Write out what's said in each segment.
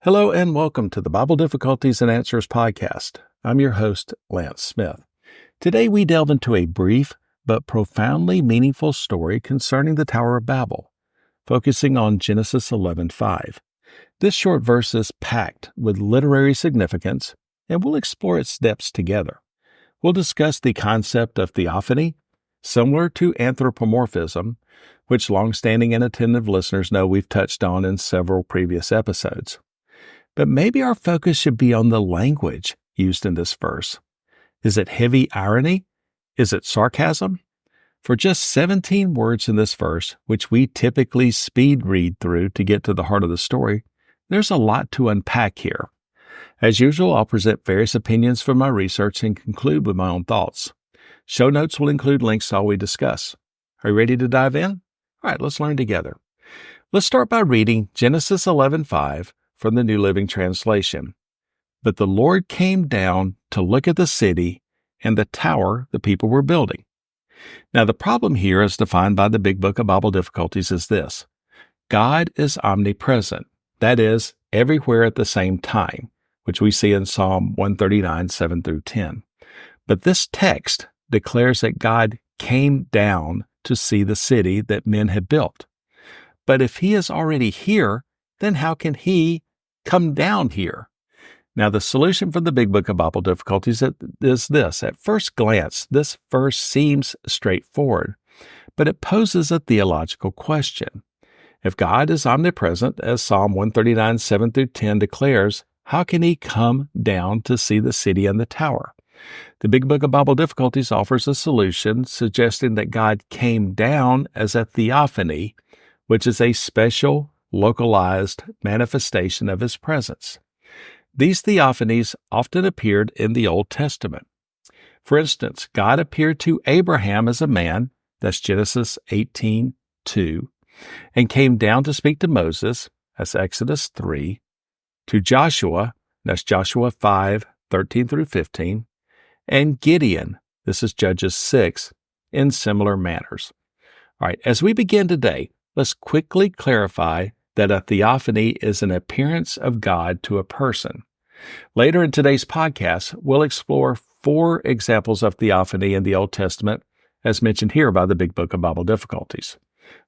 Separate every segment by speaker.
Speaker 1: Hello and welcome to the Bible Difficulties and Answers podcast. I'm your host, Lance Smith. Today we delve into a brief but profoundly meaningful story concerning the Tower of Babel, focusing on Genesis 11:5. This short verse is packed with literary significance, and we'll explore its depths together. We'll discuss the concept of theophany, similar to anthropomorphism, which longstanding and attentive listeners know we've touched on in several previous episodes. But maybe our focus should be on the language used in this verse. Is it heavy irony? Is it sarcasm? For just 17 words in this verse, which we typically speed read through to get to the heart of the story, there's a lot to unpack here. As usual, I'll present various opinions from my research and conclude with my own thoughts. Show notes will include links to all we discuss. Are you ready to dive in? All right, let's learn together. Let's start by reading Genesis 11:5 from the New Living Translation. But the Lord came down to look at the city and the tower the people were building. Now, the problem here, as defined by the Big Book of Bible Difficulties, is this. God is omnipresent, that is, everywhere at the same time, which we see in Psalm 139, 7 through 10. But this text declares that God came down to see the city that men had built. But if he is already here, then how can he come down here? Now, the solution from the Big Book of Bible Difficulties is this. At first glance, this verse seems straightforward, but it poses a theological question. If God is omnipresent, as Psalm 139, 7 through 10 declares, how can he come down to see the city and the tower? The Big Book of Bible Difficulties offers a solution suggesting that God came down as a theophany, which is a special, localized manifestation of his presence. These theophanies often appeared in the Old Testament. For instance, God appeared to Abraham as a man, that's Genesis 18:2, and came down to speak to Moses, that's Exodus 3, to Joshua, that's Joshua 5:13 through 15, and Gideon, this is Judges 6, in similar manners. All right, as we begin today, let's quickly clarify that a theophany is an appearance of God to a person. Later in today's podcast, we'll explore 4 examples of theophany in the Old Testament, as mentioned here by the Big Book of Bible Difficulties.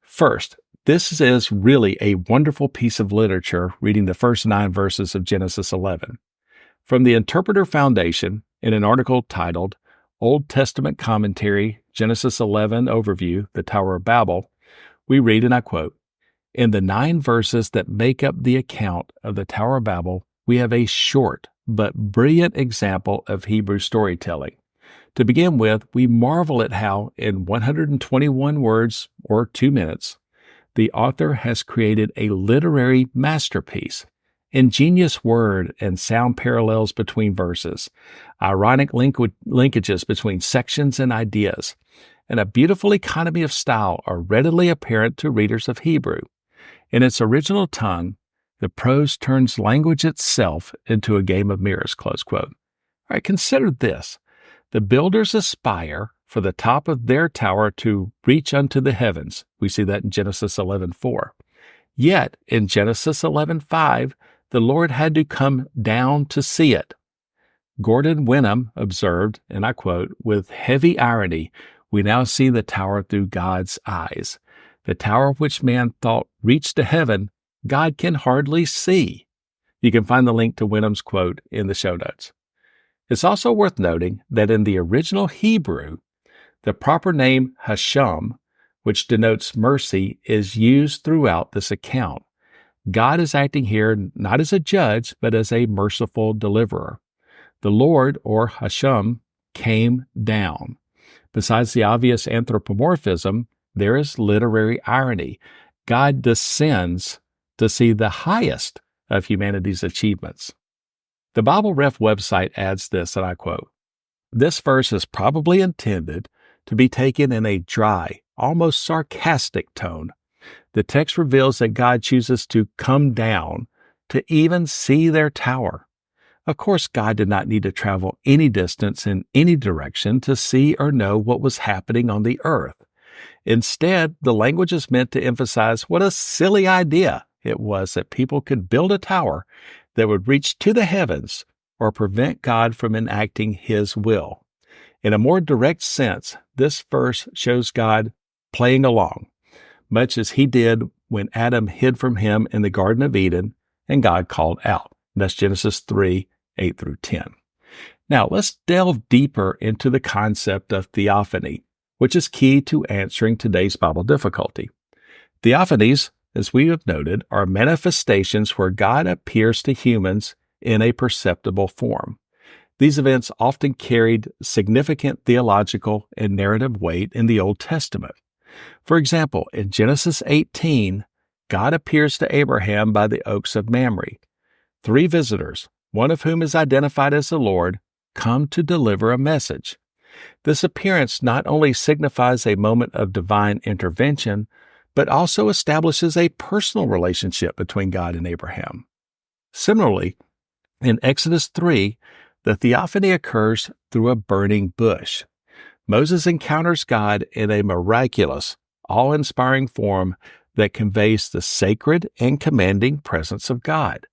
Speaker 1: First, this is really a wonderful piece of literature reading the first 9 verses of Genesis 11. From the Interpreter Foundation, in an article titled Old Testament Commentary, Genesis 11 Overview, the Tower of Babel, we read, and I quote, "In the 9 verses that make up the account of the Tower of Babel, we have a short but brilliant example of Hebrew storytelling. To begin with, we marvel at how, in 121 words or 2 minutes, the author has created a literary masterpiece. Ingenious word and sound parallels between verses, ironic linkages between sections and ideas, and a beautiful economy of style are readily apparent to readers of Hebrew. In its original tongue, the prose turns language itself into a game of mirrors," close quote. All right, consider this. The builders aspire for the top of their tower to reach unto the heavens. We see that in Genesis 11:4. Yet, in Genesis 11:5, the Lord had to come down to see it. Gordon Wenham observed, and I quote, "With heavy irony, we now see the tower through God's eyes. The tower which man thought reached to heaven, God can hardly see." You can find the link to Wenham's quote in the show notes. It's also worth noting that in the original Hebrew, the proper name Hashem, which denotes mercy, is used throughout this account. God is acting here not as a judge, but as a merciful deliverer. The Lord, or Hashem, came down. Besides the obvious anthropomorphism, there is literary irony. God descends to see the highest of humanity's achievements. The Bible Ref website adds this, and I quote, "This verse is probably intended to be taken in a dry, almost sarcastic tone. The text reveals that God chooses to come down to even see their tower. Of course, God did not need to travel any distance in any direction to see or know what was happening on the earth. Instead, the language is meant to emphasize what a silly idea it was that people could build a tower that would reach to the heavens or prevent God from enacting His will. In a more direct sense, this verse shows God playing along, much as He did when Adam hid from Him in the Garden of Eden and God called out. That's Genesis 3, 8 through 10. Now, let's delve deeper into the concept of theophany, which is key to answering today's Bible difficulty. Theophanies, as we have noted, are manifestations where God appears to humans in a perceptible form. These events often carried significant theological and narrative weight in the Old Testament. For example, in Genesis 18, God appears to Abraham by the oaks of Mamre. 3 visitors, one of whom is identified as the Lord, come to deliver a message. This appearance not only signifies a moment of divine intervention, but also establishes a personal relationship between God and Abraham. Similarly, in Exodus 3, the theophany occurs through a burning bush. Moses encounters God in a miraculous, awe-inspiring form that conveys the sacred and commanding presence of God.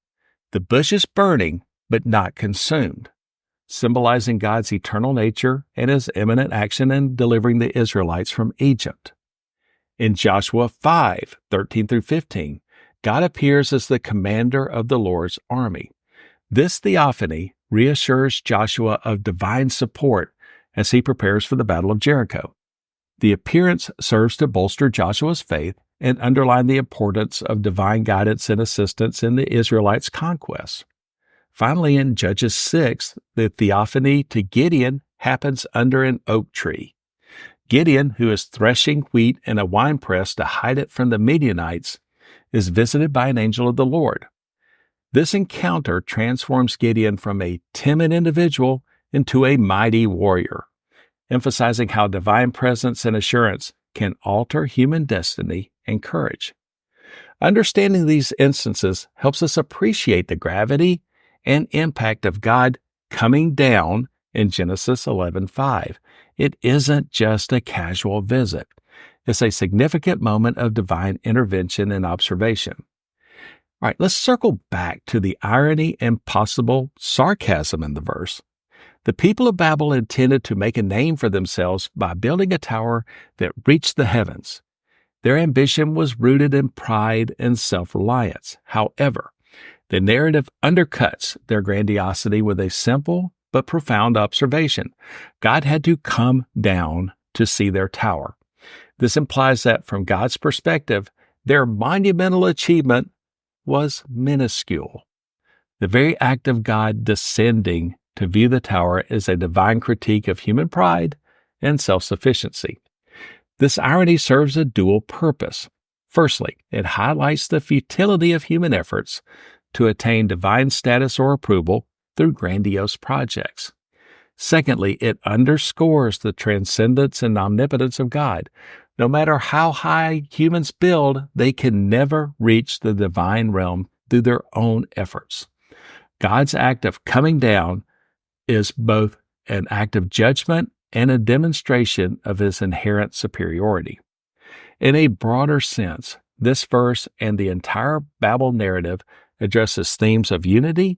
Speaker 1: The bush is burning, but not consumed, symbolizing God's eternal nature and His imminent action in delivering the Israelites from Egypt. In Joshua 5, 13 through 15, God appears as the commander of the Lord's army. This theophany reassures Joshua of divine support as he prepares for the Battle of Jericho. The appearance serves to bolster Joshua's faith and underline the importance of divine guidance and assistance in the Israelites' conquest. Finally, in Judges 6, the theophany to Gideon happens under an oak tree. Gideon, who is threshing wheat in a winepress to hide it from the Midianites, is visited by an angel of the Lord. This encounter transforms Gideon from a timid individual into a mighty warrior, emphasizing how divine presence and assurance can alter human destiny and courage. Understanding these instances helps us appreciate the gravity and impact of God coming down in Genesis 11:5. It isn't just a casual visit. It's a significant moment of divine intervention and observation. All right, let's circle back to the irony and possible sarcasm in the verse. The people of Babel intended to make a name for themselves by building a tower that reached the heavens. Their ambition was rooted in pride and self-reliance. However, the narrative undercuts their grandiosity with a simple but profound observation. God had to come down to see their tower. This implies that from God's perspective, their monumental achievement was minuscule. The very act of God descending to view the tower is a divine critique of human pride and self-sufficiency. This irony serves a dual purpose. Firstly, it highlights the futility of human efforts to attain divine status or approval through grandiose projects. Secondly, it underscores the transcendence and omnipotence of God. No matter how high humans build, they can never reach the divine realm through their own efforts. God's act of coming down is both an act of judgment and a demonstration of His inherent superiority. In a broader sense, this verse and the entire Babel narrative addresses themes of unity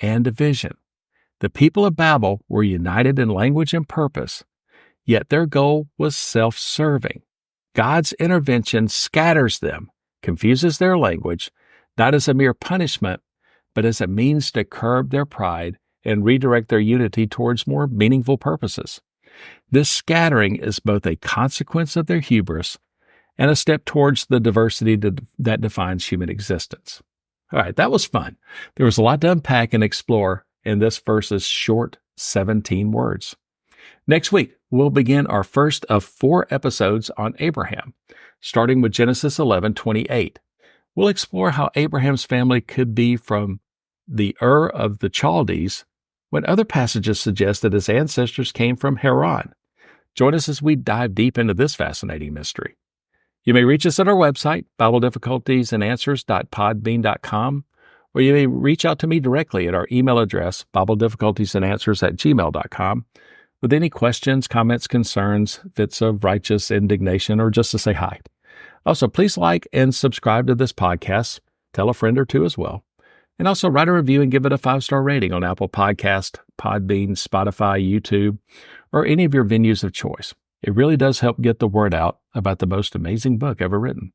Speaker 1: and division. The people of Babel were united in language and purpose, yet their goal was self-serving. God's intervention scatters them, confuses their language, not as a mere punishment, but as a means to curb their pride and redirect their unity towards more meaningful purposes. This scattering is both a consequence of their hubris and a step towards the diversity that defines human existence. All right, that was fun. There was a lot to unpack and explore in this verse's short 17 words. Next week, we'll begin our first of 4 episodes on Abraham, starting with Genesis 11:28. We'll explore how Abraham's family could be from the Ur of the Chaldees, when other passages suggest that his ancestors came from Haran. Join us as we dive deep into this fascinating mystery. You may reach us at our website, BibleDifficultiesAndAnswers.podbean.com, or you may reach out to me directly at our email address, BibleDifficultiesAndAnswers@gmail.com, with any questions, comments, concerns, fits of righteous indignation, or just to say hi. Also, please like and subscribe to this podcast. Tell a friend or two as well. And also write a review and give it a 5-star rating on Apple Podcast, Podbean, Spotify, YouTube, or any of your venues of choice. It really does help get the word out about the most amazing book ever written.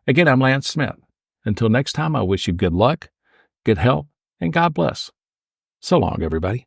Speaker 1: Again, I'm Lance Smith. Until next time, I wish you good luck, good health, and God bless. So long, everybody.